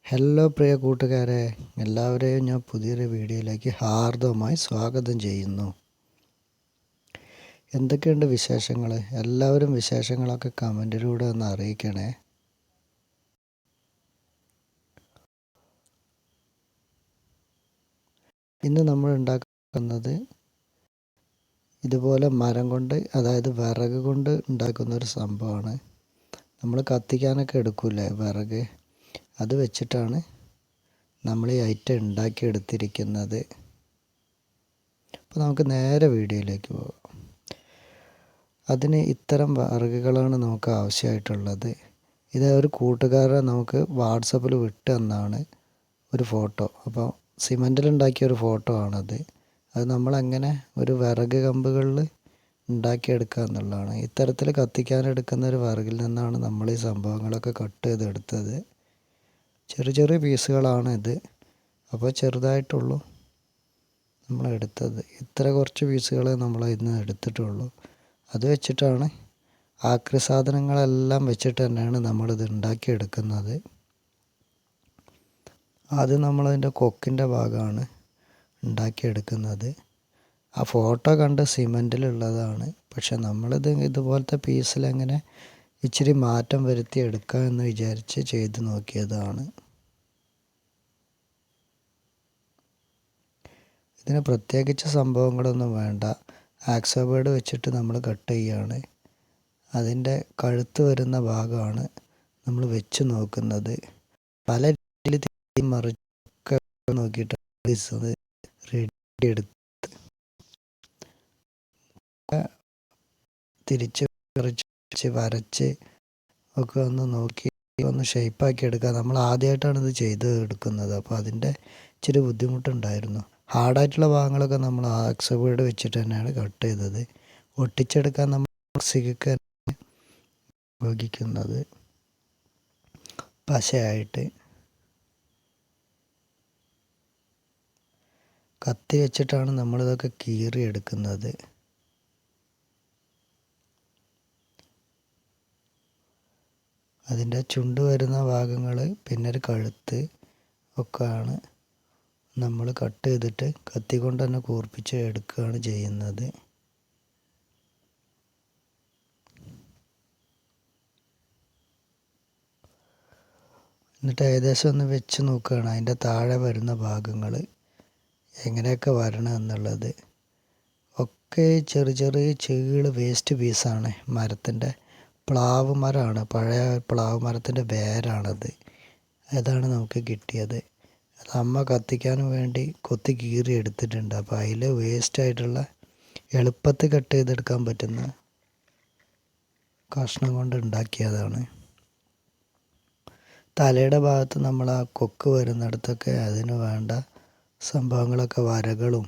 Hello പ്രിയ കൂട്ടുകാരെ, എല്ലാവരെയും ഞാൻ പുതിയൊരു വീഡിയോയിലേക്ക് ഹാർദവമായി സ്വാഗതം ചെയ്യുന്നു. എന്തൊക്കെയുണ്ട് വിശേഷങ്ങൾ? എല്ലാവരും വിശേഷങ്ങളൊക്കെ കമൻറ്റിലൂടെ ഒന്ന് അറിയിക്കണേ. ഇന്ന് നമ്മൾ ഉണ്ടാക്കുന്നത് ഇതുപോലെ മരം കൊണ്ട്, അതായത് വിറക് കൊണ്ട് ഉണ്ടാക്കുന്നൊരു സംഭവമാണ്. നമ്മൾ കത്തിക്കാനൊക്കെ എടുക്കൂലേ വിറക്, അത് വെച്ചിട്ടാണ് നമ്മൾ ഈ ഐറ്റം ഉണ്ടാക്കിയെടുത്തിരിക്കുന്നത്. അപ്പോൾ നമുക്ക് നേരെ വീഡിയോയിലേക്ക് പോകാം. അതിന് ഇത്തരം വിറകുകളാണ് നമുക്ക് ആവശ്യമായിട്ടുള്ളത്. ഇത് ഒരു കൂട്ടുകാരൻ നമുക്ക് വാട്സപ്പിൽ വിട്ട് തന്നാണ് ഒരു ഫോട്ടോ. അപ്പോൾ സിമൻറ്റിലുണ്ടാക്കിയ ഒരു ഫോട്ടോ ആണത്. അത് നമ്മളെങ്ങനെ ഒരു വിറക് കമ്പുകളിൽ ഉണ്ടാക്കിയെടുക്കുക എന്നുള്ളതാണ്. ഇത്തരത്തിൽ കത്തിക്കാനെടുക്കുന്ന ഒരു വിറകിൽ നിന്നാണ് നമ്മൾ ഈ സംഭവങ്ങളൊക്കെ കട്ട് ചെയ്തെടുത്തത്. ചെറിയ ചെറിയ പീസുകളാണ് ഇത്. അപ്പോൾ ചെറുതായിട്ടുള്ളൂ നമ്മൾ എടുത്തത്. ഇത്ര കുറച്ച് പീസുകൾ നമ്മൾ ഇന്ന് എടുത്തിട്ടുള്ളൂ. അത് വെച്ചിട്ടാണ് ആക്രി സാധനങ്ങളെല്ലാം വെച്ചിട്ട് തന്നെയാണ് നമ്മളിത് ഉണ്ടാക്കിയെടുക്കുന്നത്. ആദ്യം നമ്മളതിൻ്റെ കൊക്കിൻ്റെ ഭാഗമാണ് ഉണ്ടാക്കിയെടുക്കുന്നത്. ആ ഫോട്ടോ കണ്ട് സിമൻറ്റിലുള്ളതാണ്. പക്ഷെ നമ്മളിത് ഇതുപോലത്തെ പീസിലെങ്ങനെ ഇച്ചിരി മാറ്റം വരുത്തി എടുക്കാം എന്ന് വിചാരിച്ച് ചെയ്ത് നോക്കിയതാണ്. ഇതിന് പ്രത്യേകിച്ച് സംഭവങ്ങളൊന്നും വേണ്ട. ആക്സോ ബ്ലേഡ് വെച്ചിട്ട് നമ്മൾ കട്ട് ചെയ്യുകയാണ്. അതിൻ്റെ കഴുത്ത് വരുന്ന ഭാഗമാണ് നമ്മൾ വെച്ച് നോക്കുന്നത്. പല രീതിയിൽ മറിച്ചൊക്കെ നോക്കിയിട്ട് റെഡി എടുത്ത് തിരിച്ച് വരച്ച് ഒക്കെ ഒന്ന് നോക്കി ഒന്ന് ഷേപ്പാക്കി എടുക്കുക. നമ്മൾ ആദ്യമായിട്ടാണ് ഇത് ചെയ്ത് എടുക്കുന്നത്. അപ്പോൾ അതിൻ്റെ ഇച്ചിരി ബുദ്ധിമുട്ടുണ്ടായിരുന്നു. ഹാർഡായിട്ടുള്ള ഭാഗങ്ങളൊക്കെ നമ്മൾ ആക്സോ ബ്ലേഡ് വെച്ചിട്ട് തന്നെയാണ് കട്ട് ചെയ്തത്. ഒട്ടിച്ചെടുക്കാൻ നമ്മൾ സിഗക്ക് ഉപയോഗിക്കുന്നത് പശയായിട്ട്. കത്തി വെച്ചിട്ടാണ് നമ്മളിതൊക്കെ കീറിയെടുക്കുന്നത്. അതിൻ്റെ ചുണ്ട് വരുന്ന ഭാഗങ്ങൾ പിന്നെ ഒരു കഴുത്ത് ഒക്കെയാണ് നമ്മൾ കട്ട് ചെയ്തിട്ട് കത്തി കൊണ്ട് തന്നെ കൂർപ്പിച്ച് എടുക്കുകയാണ് ചെയ്യുന്നത്. എന്നിട്ട് ഏകദേശം ഒന്ന് വെച്ച് നോക്കുകയാണ് അതിൻ്റെ താഴെ വരുന്ന ഭാഗങ്ങൾ എങ്ങനെയൊക്കെ വരണം എന്നുള്ളത്. ഒക്കെ ചെറിയ ചെറിയ ചീള് വേസ്റ്റ് പീസാണ്. മരത്തിൻ്റെ പ്ലാവ് മരമാണ്, പഴയ പ്ലാവ് മരത്തിൻ്റെ വേരാണത്. അതാണ് നമുക്ക് കിട്ടിയത്. അത് അമ്മ കത്തിക്കാനും വേണ്ടി കൊത്തി കീറി എടുത്തിട്ടുണ്ട്. അപ്പോൾ അതിൽ വേസ്റ്റായിട്ടുള്ള എളുപ്പത്തിൽ കട്ട് ചെയ്തെടുക്കാൻ പറ്റുന്ന കഷ്ണം കൊണ്ട് ഉണ്ടാക്കിയതാണ്. തലയുടെ ഭാഗത്ത് നമ്മൾ ആ കൊക്ക് വരുന്നിടത്തൊക്കെ അതിന് വേണ്ട സംഭവങ്ങളൊക്കെ വരകളും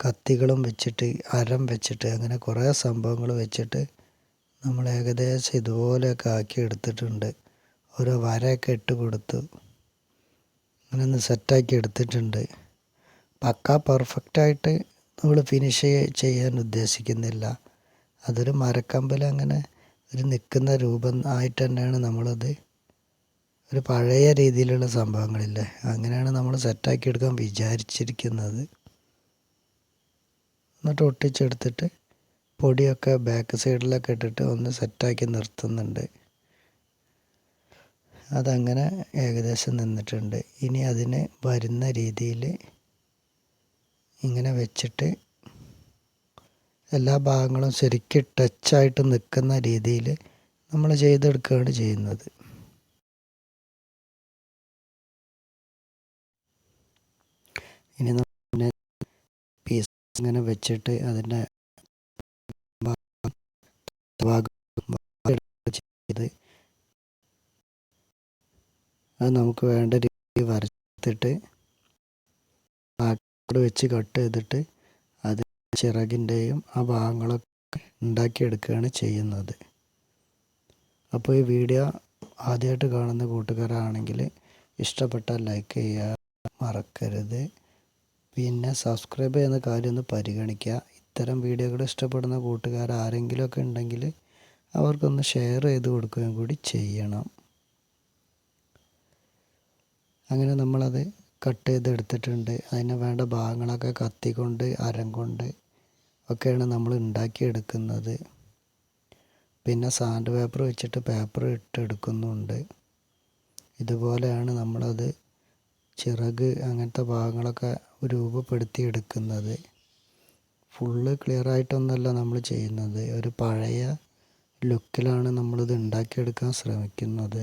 കത്തികളും വെച്ചിട്ട് അരം വെച്ചിട്ട് അങ്ങനെ കുറേ സംഭവങ്ങൾ വെച്ചിട്ട് നമ്മൾ ഏകദേശം ഇതുപോലെയൊക്കെ ആക്കി എടുത്തിട്ടുണ്ട്. ഓരോ വരയൊക്കെ ഇട്ട് കൊടുത്തു അങ്ങനെ ഒന്ന് സെറ്റാക്കി എടുത്തിട്ടുണ്ട്. പക്ക പെർഫെക്റ്റായിട്ട് നമ്മൾ ഫിനിഷ് ചെയ്യാൻ ഉദ്ദേശിക്കുന്നില്ല. അതൊരു മരക്കമ്പിൽ അങ്ങനെ ഒരു നിൽക്കുന്ന രൂപം ആയിട്ട് തന്നെയാണ് നമ്മളത്, ഒരു പഴയ രീതിയിലുള്ള സംഭവങ്ങളില്ലേ, അങ്ങനെയാണ് നമ്മൾ സെറ്റാക്കി എടുക്കാൻ വിചാരിച്ചിരിക്കുന്നത്. എന്നിട്ട് ഒട്ടിച്ചെടുത്തിട്ട് പൊടിയൊക്കെ ബാക്ക് സൈഡിലൊക്കെ ഇട്ടിട്ട് ഒന്ന് സെറ്റാക്കി നിർത്തുന്നുണ്ട്. അതങ്ങനെ ഏകദേശം നിന്നിട്ടുണ്ട്. ഇനി അതിന് വരുന്ന രീതിയിൽ ഇങ്ങനെ വെച്ചിട്ട് എല്ലാ ഭാഗങ്ങളും ശരിക്കും ടച്ചായിട്ട് നിൽക്കുന്ന രീതിയിൽ നമ്മൾ ചെയ്തെടുക്കുകയാണ് ചെയ്യുന്നത്. ഇനി നമ്മൾ പീസ് ഇങ്ങനെ വെച്ചിട്ട് അതിൻ്റെ ചെയ്ത് അത് നമുക്ക് വേണ്ട രീതിയിൽ വരച്ചിട്ട് വെച്ച് കട്ട് ചെയ്തിട്ട് അത് ചിറകിൻ്റെയും ആ ഭാഗങ്ങളൊക്കെ ഉണ്ടാക്കിയെടുക്കുകയാണ് ചെയ്യുന്നത്. അപ്പോൾ ഈ വീഡിയോ ആദ്യമായിട്ട് കാണുന്ന കൂട്ടുകാരാണെങ്കിൽ ഇഷ്ടപ്പെട്ടാൽ ലൈക്ക് ചെയ്യുക മറക്കരുത്. പിന്നെ സബ്സ്ക്രൈബ് ചെയ്യുന്ന കാര്യം ഒന്ന് പരിഗണിക്കുക. ഇത്തരം വീഡിയോകൾ ഇഷ്ടപ്പെടുന്ന കൂട്ടുകാർ ആരെങ്കിലുമൊക്കെ ഉണ്ടെങ്കിൽ അവർക്കൊന്ന് ഷെയർ ചെയ്ത് കൊടുക്കുകയും കൂടി ചെയ്യണം. അങ്ങനെ നമ്മളത് കട്ട് ചെയ്തെടുത്തിട്ടുണ്ട്. അതിന് വേണ്ട ഭാഗങ്ങളൊക്കെ കത്തി കൊണ്ട് അരം കൊണ്ട് ഒക്കെയാണ് നമ്മൾ ഉണ്ടാക്കിയെടുക്കുന്നത്. പിന്നെ സാൻഡ് പേപ്പർ വെച്ചിട്ട് പേപ്പർ ഇട്ടെടുക്കുന്നുണ്ട്. ഇതുപോലെയാണ് നമ്മളത് ചിറക് അങ്ങനത്തെ ഭാഗങ്ങളൊക്കെ രൂപപ്പെടുത്തി എടുക്കുന്നത്. ഫുള്ള് ക്ലിയറായിട്ടൊന്നുമല്ല നമ്മൾ ചെയ്യുന്നത്. ഒരു പഴയ ലുക്കിലാണ് നമ്മളിത് ഉണ്ടാക്കിയെടുക്കാൻ ശ്രമിക്കുന്നത്.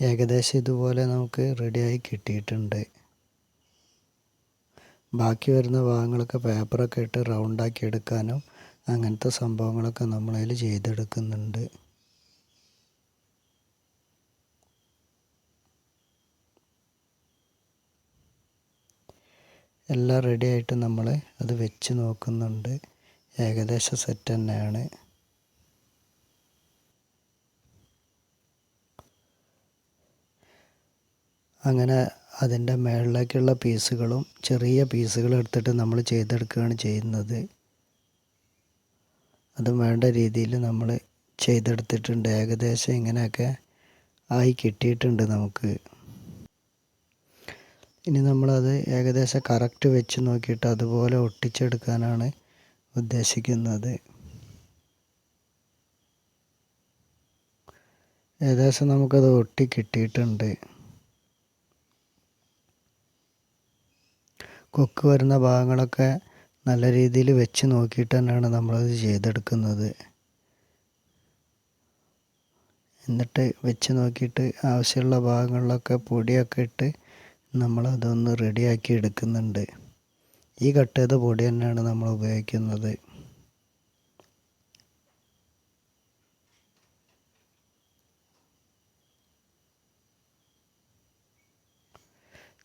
ഏകദേശം ഇതുപോലെ നമുക്ക് റെഡിയായി കിട്ടിയിട്ടുണ്ട്. ബാക്കി വരുന്ന ഭാഗങ്ങളൊക്കെ പേപ്പറൊക്കെ ഇട്ട് റൗണ്ടാക്കി എടുക്കാനും അങ്ങനത്തെ സംഭവങ്ങളൊക്കെ നമ്മളതിൽ ചെയ്തെടുക്കുന്നുണ്ട്. എല്ലാം റെഡി ആയിട്ട് നമ്മൾ അത് വെച്ച് നോക്കുന്നുണ്ട്. ഏകദേശം സെറ്റ് തന്നെയാണ്. അങ്ങനെ അതിൻ്റെ മുകളിലേക്കുള്ള പീസുകളും ചെറിയ പീസുകൾ എടുത്തിട്ട് നമ്മൾ ചെയ്തെടുക്കുകയാണ് ചെയ്യുന്നത്. അത് വേണ്ട രീതിയിൽ നമ്മൾ ചെയ്തെടുത്തിട്ടുണ്ട്. ഏകദേശം ഇങ്ങനെയൊക്കെ ആയി കിട്ടിയിട്ടുണ്ട് നമുക്ക്. ഇനി നമ്മളത് ഏകദേശം കറക്റ്റ് വെച്ച് നോക്കിയിട്ട് അതുപോലെ ഒട്ടിച്ചെടുക്കാനാണ് ഉദ്ദേശിക്കുന്നത്. ഏകദേശം നമുക്കത് ഒട്ടി കിട്ടിയിട്ടുണ്ട്. കൊക്ക് വരുന്ന ഭാഗങ്ങളൊക്കെ നല്ല രീതിയിൽ വെച്ച് നോക്കിയിട്ട് തന്നെയാണ് നമ്മളത് ചെയ്തെടുക്കുന്നത്. എന്നിട്ട് വെച്ച് നോക്കിയിട്ട് ആവശ്യമുള്ള ഭാഗങ്ങളിലൊക്കെ പൊടിയൊക്കെ ഇട്ട് നമ്മളതൊന്ന് റെഡിയാക്കി എടുക്കുന്നുണ്ട്. ഈ കട്ട് ചെയ്ത പൊടി തന്നെയാണ് നമ്മൾ ഉപയോഗിക്കുന്നത്.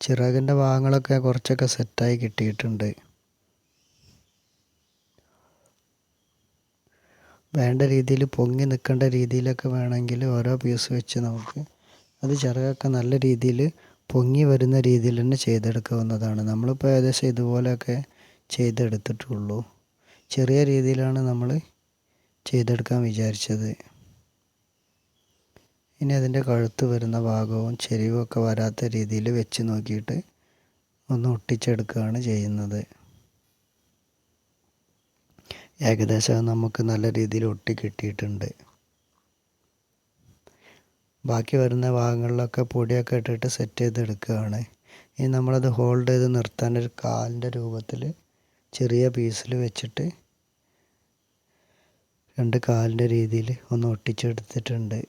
ചിറകിൻ്റെ ഭാഗങ്ങളൊക്കെ കുറച്ചൊക്കെ സെറ്റായി കിട്ടിയിട്ടുണ്ട്. വേണ്ട രീതിയിൽ പൊങ്ങി നിൽക്കേണ്ട രീതിയിലൊക്കെ വേണമെങ്കിൽ ഓരോ പീസ് വെച്ച് നമുക്ക് അത് ചിറകൊക്കെ നല്ല രീതിയിൽ പൊങ്ങി വരുന്ന രീതിയിൽ തന്നെ ചെയ്തെടുക്കാവുന്നതാണ്. നമ്മളിപ്പോൾ ഏകദേശം ഇതുപോലെയൊക്കെ ചെയ്തെടുത്തിട്ടുള്ളൂ. ചെറിയ രീതിയിലാണ് നമ്മൾ ചെയ്തെടുക്കാൻ വിചാരിച്ചത്. ഇനി അതിൻ്റെ കഴുത്ത് വരുന്ന ഭാഗവും ചെരിവൊക്കെ വരാത്ത രീതിയിൽ വെച്ച് നോക്കിയിട്ട് ഒന്ന് ഒട്ടിച്ചെടുക്കുകയാണ് ചെയ്യുന്നത്. ഏകദേശം നമുക്ക് നല്ല രീതിയിൽ ഒട്ടി കിട്ടിയിട്ടുണ്ട്. ബാക്കി വരുന്ന ഭാഗങ്ങളിലൊക്കെ പൊടിയൊക്കെ ഇട്ടിട്ട് സെറ്റ് ചെയ്തെടുക്കുകയാണ്. ഇനി നമ്മളത് ഹോൾഡ് ചെയ്ത് നിർത്താൻ ഒരു കാലിൻ്റെ രൂപത്തിൽ ചെറിയ പീസിൽ വെച്ചിട്ട് 2 കാലിൻ്റെ രീതിയിൽ ഒന്ന് ഒട്ടിച്ചെടുത്തിട്ടുണ്ട്.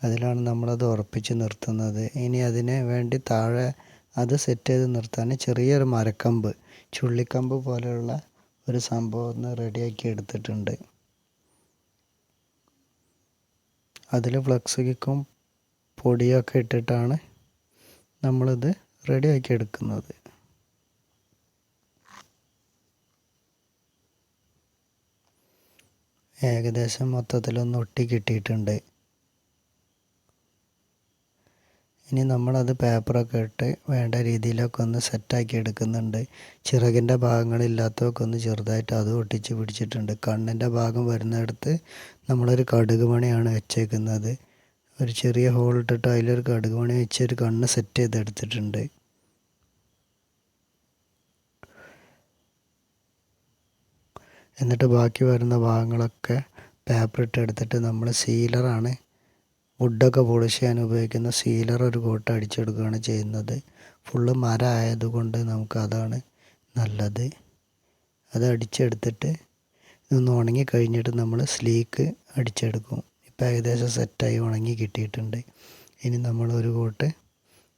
അതിലാണ് നമ്മളത് ഉറപ്പിച്ച് നിർത്തുന്നത്. ഇനി അതിന് വേണ്ടി താഴെ അത് സെറ്റ് ചെയ്ത് നിർത്താൻ ചെറിയൊരു മരക്കമ്പ്, ചുള്ളിക്കമ്പ് പോലെയുള്ള ഒരു സംഭവം ഒന്ന് റെഡിയാക്കി എടുത്തിട്ടുണ്ട്. അതിൽ ഫ്ലക്സ് കിക്കും പൊടിയൊക്കെ ഇട്ടിട്ടാണ് നമ്മളിത് റെഡിയാക്കി എടുക്കുന്നത്. ഏകദേശം മൊത്തത്തിലൊന്ന് ഒട്ടി കിട്ടിയിട്ടുണ്ട്. ഇനി നമ്മളത് പേപ്പറൊക്കെ ഇട്ട് വേണ്ട രീതിയിലൊക്കെ ഒന്ന് സെറ്റാക്കി എടുക്കുന്നുണ്ട്. ചിറകിൻ്റെ ഭാഗങ്ങളില്ലാത്തതൊക്കെ ഒന്ന് ചെറുതായിട്ട് അതും ഒട്ടിച്ച് പിടിച്ചിട്ടുണ്ട്. കണ്ണിൻ്റെ ഭാഗം വരുന്നിടത്ത് നമ്മളൊരു കടുക് മണിയാണ് വെച്ചേക്കുന്നത്. ഒരു ചെറിയ ഹോൾ ഇട്ടിട്ട് അതിലൊരു കടുക് മണി വെച്ച് ഒരു കണ്ണ് സെറ്റ് ചെയ്തെടുത്തിട്ടുണ്ട്. എന്നിട്ട് ബാക്കി വരുന്ന ഭാഗങ്ങളൊക്കെ പേപ്പർ ഇട്ട് എടുത്തിട്ട് നമ്മൾ സീലറാണ്, വുഡൊക്കെ പോളിഷ് ചെയ്യാൻ ഉപയോഗിക്കുന്ന സീലർ ഒരു കോട്ട് അടിച്ചെടുക്കുകയാണ് ചെയ്യുന്നത്. ഫുള്ള് മരം ആയതുകൊണ്ട് നമുക്ക് അതാണ് നല്ലത്. അത് അടിച്ചെടുത്തിട്ട് ഇതൊന്ന് ഉണങ്ങി കഴിഞ്ഞിട്ട് നമ്മൾ സ്ലീക്ക് അടിച്ചെടുക്കും. ഇപ്പോൾ ഏകദേശം സെറ്റായി ഉണങ്ങി കിട്ടിയിട്ടുണ്ട്. ഇനി നമ്മൾ ഒരു കോട്ട്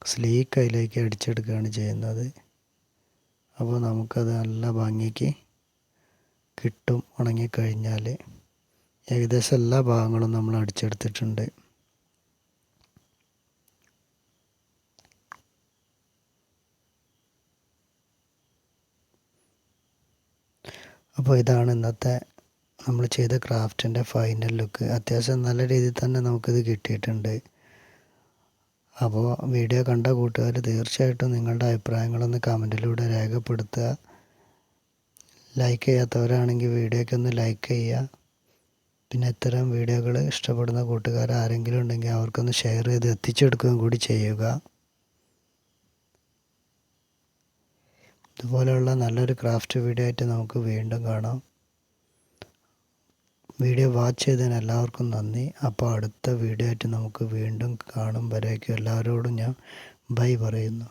സ്ലീക്ക് അതിലേക്ക് അടിച്ചെടുക്കുകയാണ് ചെയ്യുന്നത്. അപ്പോൾ നമുക്കത് നല്ല ഭംഗിക്ക് കിട്ടും ഉണങ്ങിക്കഴിഞ്ഞാൽ. ഏകദേശം എല്ലാ ഭാഗങ്ങളും നമ്മൾ അടിച്ചെടുത്തിട്ടുണ്ട്. അപ്പോൾ ഇതാണ് ഇന്നത്തെ നമ്മൾ ചെയ്ത ക്രാഫ്റ്റിൻ്റെ ഫൈനൽ ലുക്ക്. അത്യാവശ്യം നല്ല രീതിയിൽ തന്നെ നമുക്കിത് കിട്ടിയിട്ടുണ്ട്. അപ്പോൾ വീഡിയോ കണ്ട കൂട്ടുകാർ തീർച്ചയായിട്ടും നിങ്ങളുടെ അഭിപ്രായങ്ങളൊന്ന് കമൻറ്റിലൂടെ രേഖപ്പെടുത്തുക. ലൈക്ക് ചെയ്യാത്തവരാണെങ്കിൽ വീഡിയോയ്ക്ക് ഒന്ന് ലൈക്ക് ചെയ്യുക. പിന്നെ ഇത്തരം വീഡിയോകൾ ഇഷ്ടപ്പെടുന്ന കൂട്ടുകാർ ആരെങ്കിലും ഉണ്ടെങ്കിൽ അവർക്കൊന്ന് ഷെയർ ചെയ്ത് എത്തിച്ചെടുക്കുകയും കൂടി ചെയ്യുക. ഇതുപോലെയുള്ള നല്ലൊരു ക്രാഫ്റ്റ് വീഡിയോ ആയിട്ട് നമുക്ക് വീണ്ടും കാണാം. വീഡിയോ വാച്ച് ചെയ്തതിന് എല്ലാവർക്കും നന്ദി. അപ്പോൾ അടുത്ത വീഡിയോ ആയിട്ട് നമുക്ക് വീണ്ടും കാണും വരേക്കും എല്ലാവരോടും ഞാൻ ബൈ പറയുന്നു.